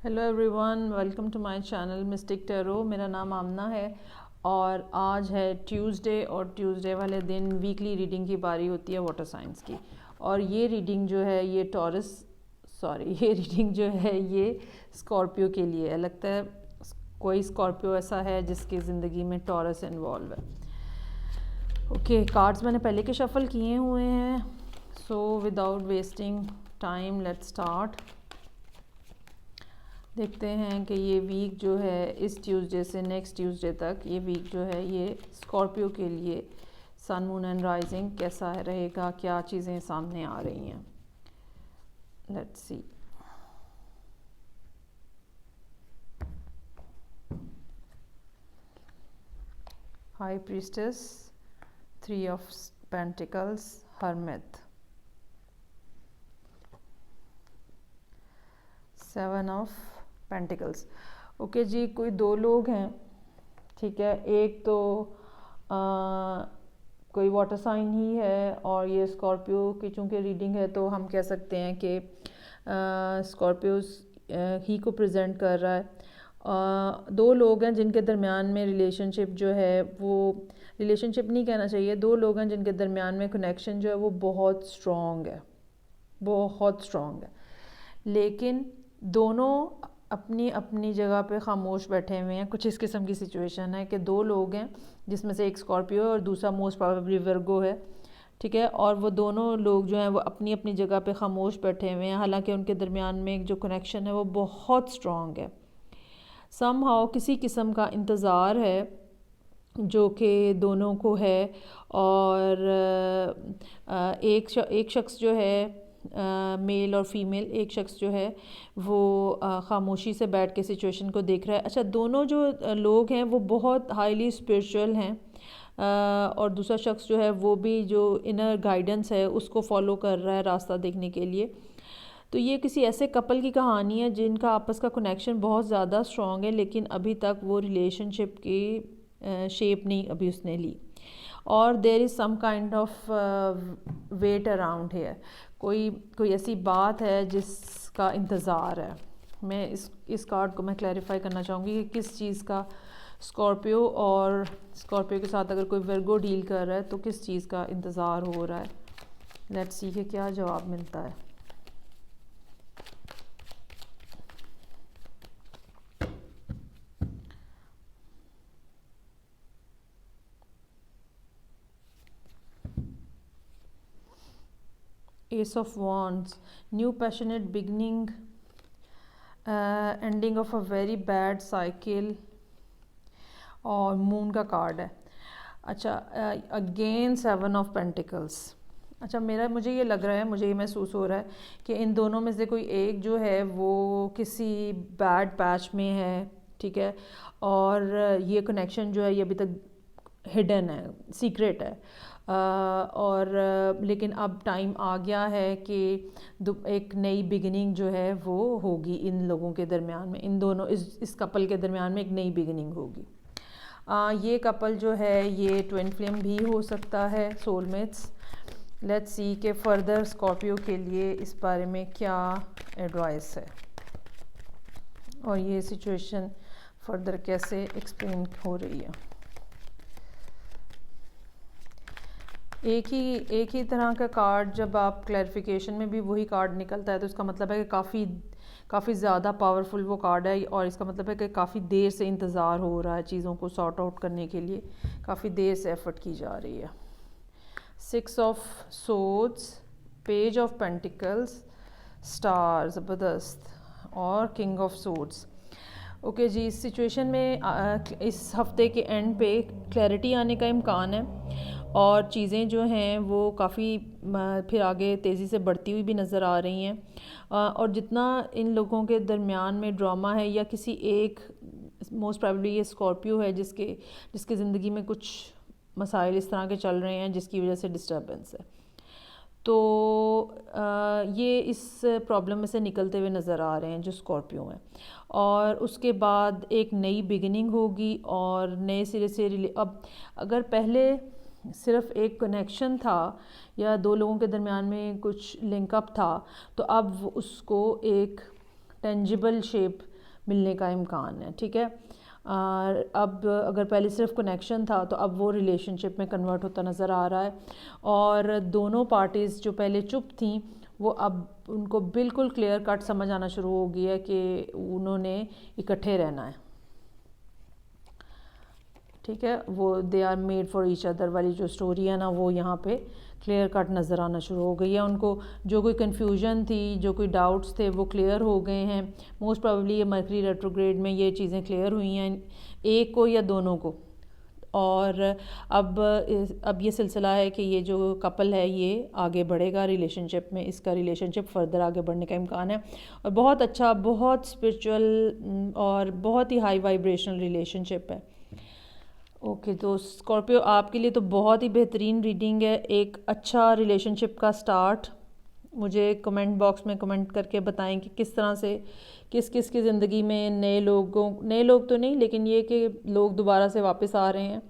Hello everyone, welcome to my channel mystic tarot. मेरा नाम आमना है और आज है ट्यूसडे और ट्यूसडे वाले दिन वीकली रीडिंग की बारी होती है वाटर साइंस की। और ये रीडिंग जो है ये ये रीडिंग जो है ये स्कॉर्पियो के लिए है। लगता है कोई स्कॉर्पियो ऐसा है जिसकी ज़िंदगी में टॉरस इन्वॉल्व है। ओके, कार्ड्स मैंने पहले के शफल किए हुए हैं, so without wasting time let's start. देखते हैं कि ये वीक जो है इस ट्यूसडे से नेक्स्ट ट्यूसडे तक ये वीक जो है ये स्कॉर्पियो के लिए सन मून एंड राइजिंग कैसा रहेगा, क्या चीज़ें सामने आ रही हैं। Let's see. High priestess, 3 of pentacles, hermit, 7 of pentacles. Okay ji, कोई दो लोग हैं, ठीक है। एक तो कोई वाटर साइन ही है और ये स्कॉर्पियो की चूँकि रीडिंग है तो हम कह सकते हैं कि स्कॉर्पियो ही को प्रेजेंट कर रहा है। दो लोग हैं जिनके दरमियान में रिलेशनशिप जो है वो रिलेशनशिप नहीं कहना चाहिए, दो लोग हैं जिनके दरमियान में कनेक्शन जो है वो बहुत स्ट्रॉन्ग है, बहुत स्ट्रॉन्ग है। लेकिन दोनों अपनी अपनी जगह पे खामोश बैठे हुए हैं। कुछ इस किस्म की सिचुएशन है कि दो लोग हैं जिसमें से एक स्कॉर्पियो और दूसरा मोस्ट प्रोबेबली वर्गो है, ठीक है। और वो दोनों लोग जो हैं वो अपनी अपनी जगह पे खामोश बैठे हुए हैं, हालांकि उनके दरमियान में जो कनेक्शन है वो बहुत स्ट्रॉन्ग है। समहाउ किसी किस्म का इंतज़ार है जो कि दोनों को है। और एक शख्स जो है मेल और फीमेल, एक शख्स जो है वो खामोशी से बैठ के सिचुएशन को देख रहा है। अच्छा, दोनों जो लोग हैं वो बहुत हाईली स्पिरिचुअल हैं और दूसरा शख्स जो है वो भी जो इनर गाइडेंस है उसको फॉलो कर रहा है रास्ता देखने के लिए। तो ये किसी ऐसे कपल की कहानी है जिनका आपस का कनेक्शन बहुत ज़्यादा स्ट्रॉन्ग है, लेकिन अभी तक वो रिलेशनशिप की शेप नहीं अभी उसने ली। और there is some kind of wait around here, कोई ऐसी बात है जिसका इंतज़ार है। मैं इस कार्ड को मैं क्लैरिफाई करना चाहूँगी कि किस चीज़ का स्कॉर्पियो और स्कॉर्पियो के साथ अगर कोई वर्गो डील कर रहा है तो किस चीज़ का इंतज़ार हो रहा है। लेट्स सी कि क्या जवाब मिलता है। Ace of Wands, new passionate beginning, ending of a very bad cycle, और मून का कार्ड है। अच्छा, अगेन 7 ऑफ पेंटिकल्स। अच्छा, मुझे ये लग रहा है, मुझे ये महसूस हो रहा है कि इन दोनों में से कोई एक जो है वो किसी बैड पैच में है, ठीक है। और ये कनेक्शन जो है ये अभी तक हिडन है, सीक्रेट है। लेकिन अब टाइम आ गया है कि एक नई बिगिनिंग जो है वो होगी इन लोगों के दरमियान में, इन दोनों इस कपल के दरमियान में एक नई बिगिनिंग होगी। ये कपल जो है ये ट्विन फ्लेम भी हो सकता है, सोलमेट्स। लेट्स सी के फर्दर स्कॉर्पियो के लिए इस बारे में क्या एडवाइस है और ये सिचुएशन फर्दर कैसे एक्सप्लेन हो रही है। एक ही तरह का कार्ड जब आप क्लैरिफिकेशन में भी वही कार्ड निकलता है तो इसका मतलब है कि काफ़ी ज़्यादा पावरफुल वो कार्ड है, और इसका मतलब है कि काफ़ी देर से इंतज़ार हो रहा है चीज़ों को सॉर्ट आउट करने के लिए, काफ़ी देर से एफर्ट की जा रही है। 6 of swords, page of pentacles, star ज़बरदस्त, और किंग ऑफ सोर्ड्स। ओके जी, इस सिचुएशन में इस हफ्ते के एंड पे क्लैरिटी आने का इम्कान है और चीज़ें जो हैं वो काफ़ी फिर आगे तेज़ी से बढ़ती हुई भी नज़र आ रही हैं। और जितना इन लोगों के दरमियान में ड्रामा है या किसी एक, मोस्ट प्रोबेबली ये स्कॉर्पियो है जिसकी ज़िंदगी में कुछ मसाइल इस तरह के चल रहे हैं जिसकी वजह से डिस्टर्बेंस है। तो ये इस प्रॉब्लम में से निकलते हुए नज़र आ रहे हैं जो स्कॉर्पियो हैं। और उसके बाद एक नई बिगिनिंग होगी और नए सिरे से अब अगर पहले सिर्फ एक कनेक्शन था या दो लोगों के दरमियान में कुछ लिंकअप था तो अब उसको एक टेंजिबल शेप मिलने का इम्कान है। ठीक है, अब अगर पहले सिर्फ कनेक्शन था तो अब वो रिलेशनशिप में कन्वर्ट होता नज़र आ रहा है, और दोनों पार्टीज़ जो पहले चुप थी वो अब उनको बिल्कुल क्लियर कट समझ आना शुरू हो गया है कि उन्होंने इकट्ठे रहना है। ठीक है, वो they are made for each other वाली जो स्टोरी है ना, वो यहाँ पे क्लियर कट नज़र आना शुरू हो गई है। उनको जो कोई कन्फ्यूजन थी, जो कोई डाउट्स थे, वो क्लियर हो गए हैं। मोस्ट प्रोबेबली ये मरकरी रेट्रोग्रेड में ये चीज़ें क्लियर हुई हैं, एक को या दोनों को। और अब ये सिलसिला है कि ये जो कपल है ये आगे बढ़ेगा रिलेशनशिप में, इसका रिलेशनशिप फर्दर आगे बढ़ने का इम्कान है, और बहुत अच्छा, बहुत स्पिरिचुअल और बहुत ही हाई वाइब्रेशनल रिलेशनशिप है। ओके, तो स्कॉर्पियो आपके लिए तो बहुत ही बेहतरीन रीडिंग है, एक अच्छा रिलेशनशिप का स्टार्ट। मुझे कमेंट बॉक्स में कमेंट करके बताएं कि किस तरह से किस किस की ज़िंदगी में नए लोग तो नहीं, लेकिन ये कि लोग दोबारा से वापस आ रहे हैं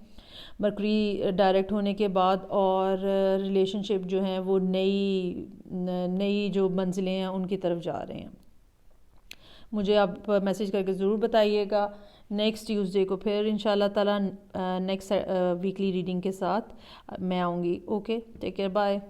मरकरी डायरेक्ट होने के बाद, और रिलेशनशिप जो हैं वो नई जो मंजिलें हैं उनकी तरफ जा रहे हैं। मुझे आप मैसेज करके ज़रूर बताइएगा। नेक्स्ट ट्यूसडे को फिर इंशाल्लाह ताला नेक्स्ट वीकली रीडिंग के साथ मैं आऊँगी। Okay, take care, bye.